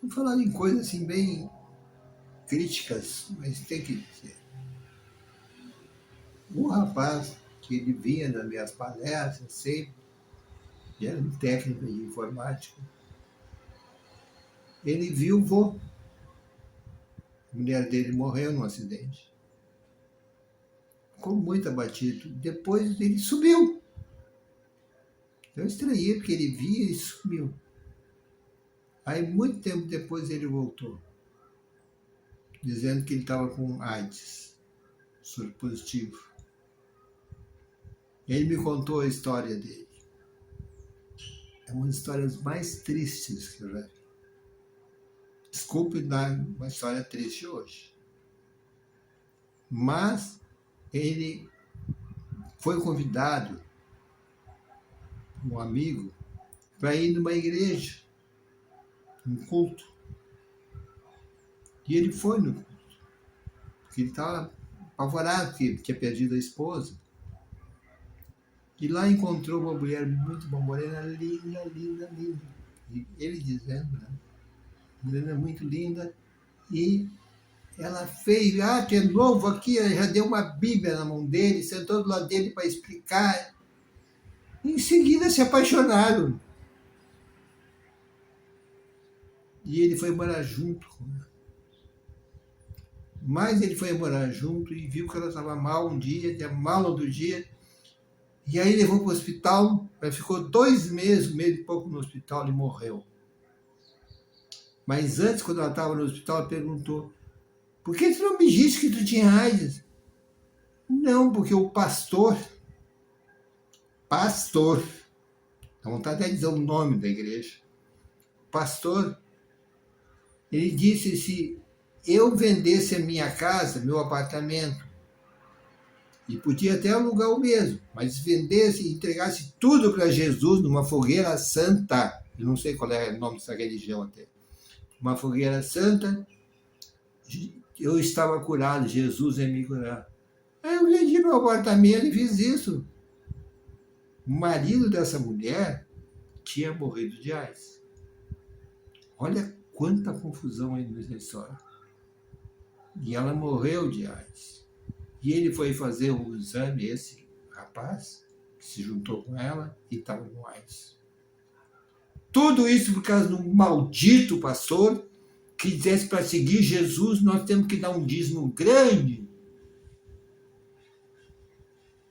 Vou falar em coisas assim bem críticas, mas tem que dizer. O rapaz que ele vinha nas minhas palestras sempre, ele era um técnico de informática, ele viu o vô. A mulher dele morreu num acidente. Ficou muito abatido. Depois ele sumiu. Eu estranhei porque ele via e sumiu. Aí, muito tempo depois, ele voltou, dizendo que ele estava com AIDS, soro positivo. Ele me contou a história dele. É uma das histórias mais tristes que eu já vi. Desculpe dar uma história triste hoje. Mas ele foi convidado, um amigo, para ir numa igreja, um culto. E ele foi no culto, porque ele estava apavorado, porque tinha perdido a esposa. E lá encontrou uma mulher muito, uma morena linda, linda, linda. E ele dizendo, né? Morena muito linda. E ela fez, tu é novo aqui, ela já deu uma Bíblia na mão dele, sentou do lado dele para explicar. E em seguida se apaixonaram. E ele foi morar junto com ela. Mas ele foi morar junto e viu que ela estava mal um dia, estava mal no outro dia. E aí levou para o hospital, ela ficou 2 meses, um mês e pouco no hospital e morreu. Mas antes, quando ela estava no hospital, ela perguntou: por que tu não me disse que tu tinha AIDS? Não, porque o pastor, dá vontade de dizer o nome da igreja, pastor, ele disse: se eu vendesse a minha casa, meu apartamento, e podia até alugar o mesmo, mas vendesse e entregasse tudo para Jesus numa fogueira santa, eu não sei qual é o nome dessa religião até, uma fogueira santa, eu estava curado, Jesus ia me curar. Aí eu vendi meu apartamento e fiz isso. O marido dessa mulher tinha morrido de AIDS. Olha quanta confusão aí nessa história. E ela morreu de AIDS. E ele foi fazer o exame, esse rapaz, que se juntou com ela e estava com AIDS. Tudo isso por causa de um maldito pastor que dissesse para seguir Jesus nós temos que dar um dízimo grande.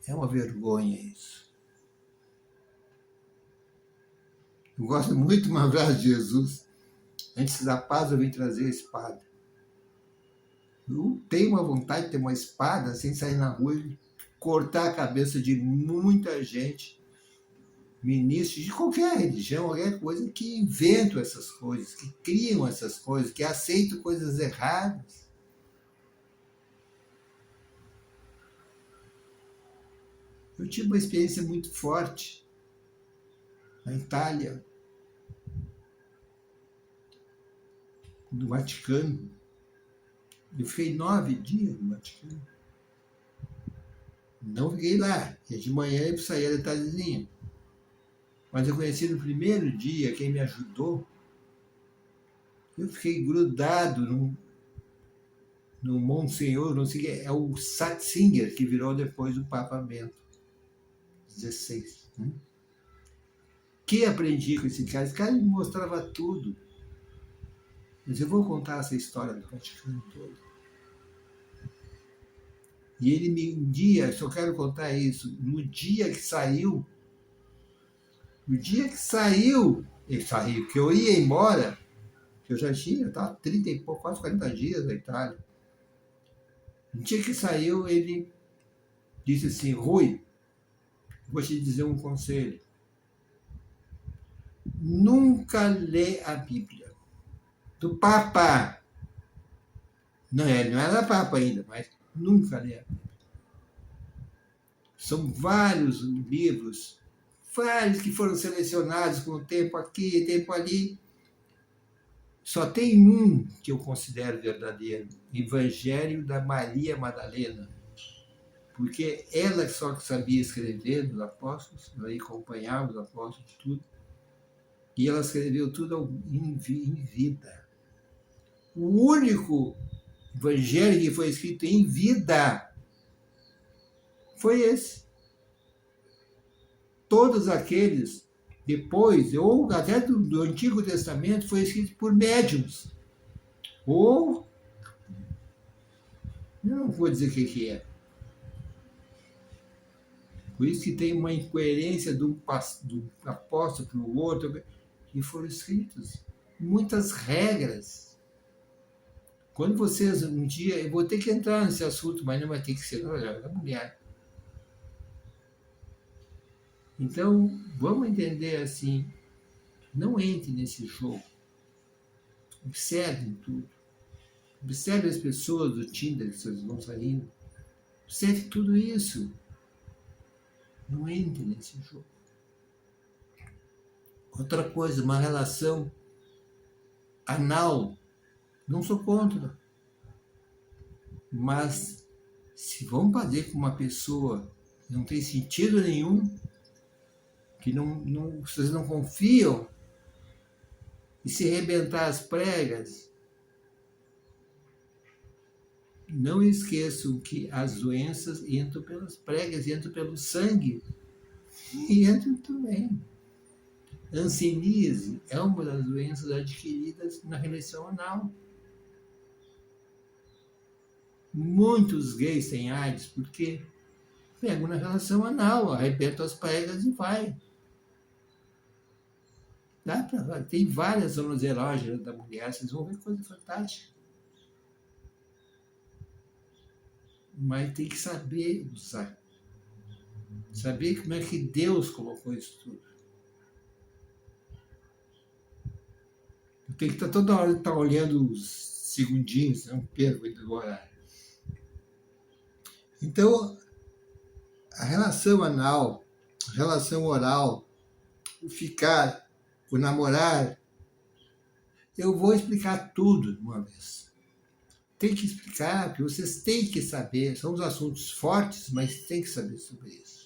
É uma vergonha isso. Eu gosto muito de uma frase de Jesus: antes da paz eu vim trazer a espada. Eu tenho uma vontade de ter uma espada sem sair na rua e cortar a cabeça de muita gente, ministros de qualquer religião, qualquer coisa, que inventam essas coisas, que criam essas coisas, que aceitam coisas erradas. Eu tive uma experiência muito forte na Itália, no Vaticano. Eu fiquei 9 dias no Vaticano. Não fiquei lá, porque de manhã eu saía da tardezinha. Mas eu conheci no primeiro dia quem me ajudou. Eu fiquei grudado no Monsenhor, não sei o que, é o Satzinger, que virou depois o Papa Bento XVI. Né? Que aprendi com esse cara me mostrava tudo. Mas eu vou contar essa história do Vaticano todo. E ele um dia, só quero contar isso, no dia que saiu, que eu ia embora, que eu já tinha, estava 30 e pouco, quase 40 dias na Itália. No dia que saiu, ele disse assim: Rui, vou te dizer um conselho. Nunca lê a Bíblia. Do Papa. Não, ele não era Papa ainda, mas nunca lê a Bíblia. São vários livros, vários que foram selecionados com o tempo aqui, tempo ali. Só tem um que eu considero verdadeiro: Evangelho da Maria Madalena. Porque ela só sabia escrever dos apóstolos, ela acompanhava os apóstolos, tudo. E ela escreveu tudo em vida. O único evangelho que foi escrito em vida foi esse. Todos aqueles depois, ou até do Antigo Testamento, foi escrito por médiuns. Ou, eu não vou dizer o que é. Por isso que tem uma incoerência do apóstolo para o outro, que foram escritos. Muitas regras. Quando vocês, um dia, eu vou ter que entrar nesse assunto, mas não vai ter que ser da mulher. Então, vamos entender assim, não entre nesse jogo. Observem tudo. Observe as pessoas do Tinder que vocês vão saindo. Observe tudo isso. Não entre nesse jogo. Outra coisa, uma relação anal. Não sou contra. Mas se vão fazer com uma pessoa que não tem sentido nenhum, que vocês não confiam, e se arrebentar as pregas, não esqueçam que as doenças entram pelas pregas, entram pelo sangue, e entram também. Hanseníase é uma das doenças adquiridas na relação anal. Muitos gays têm AIDS porque pegam na relação anal, arrebentam as pregas e vai. Tem várias zonas erógenas da mulher, vocês vão ver coisa fantástica. Mas tem que saber usar. Saber como é que Deus colocou isso tudo. Tem que estar toda hora olhando os segundinhos, não perco do horário. Então, a relação anal, a relação oral, o ficar, o namorar, eu vou explicar tudo de uma vez. Tem que explicar, porque vocês têm que saber, são os assuntos fortes, mas tem que saber sobre isso.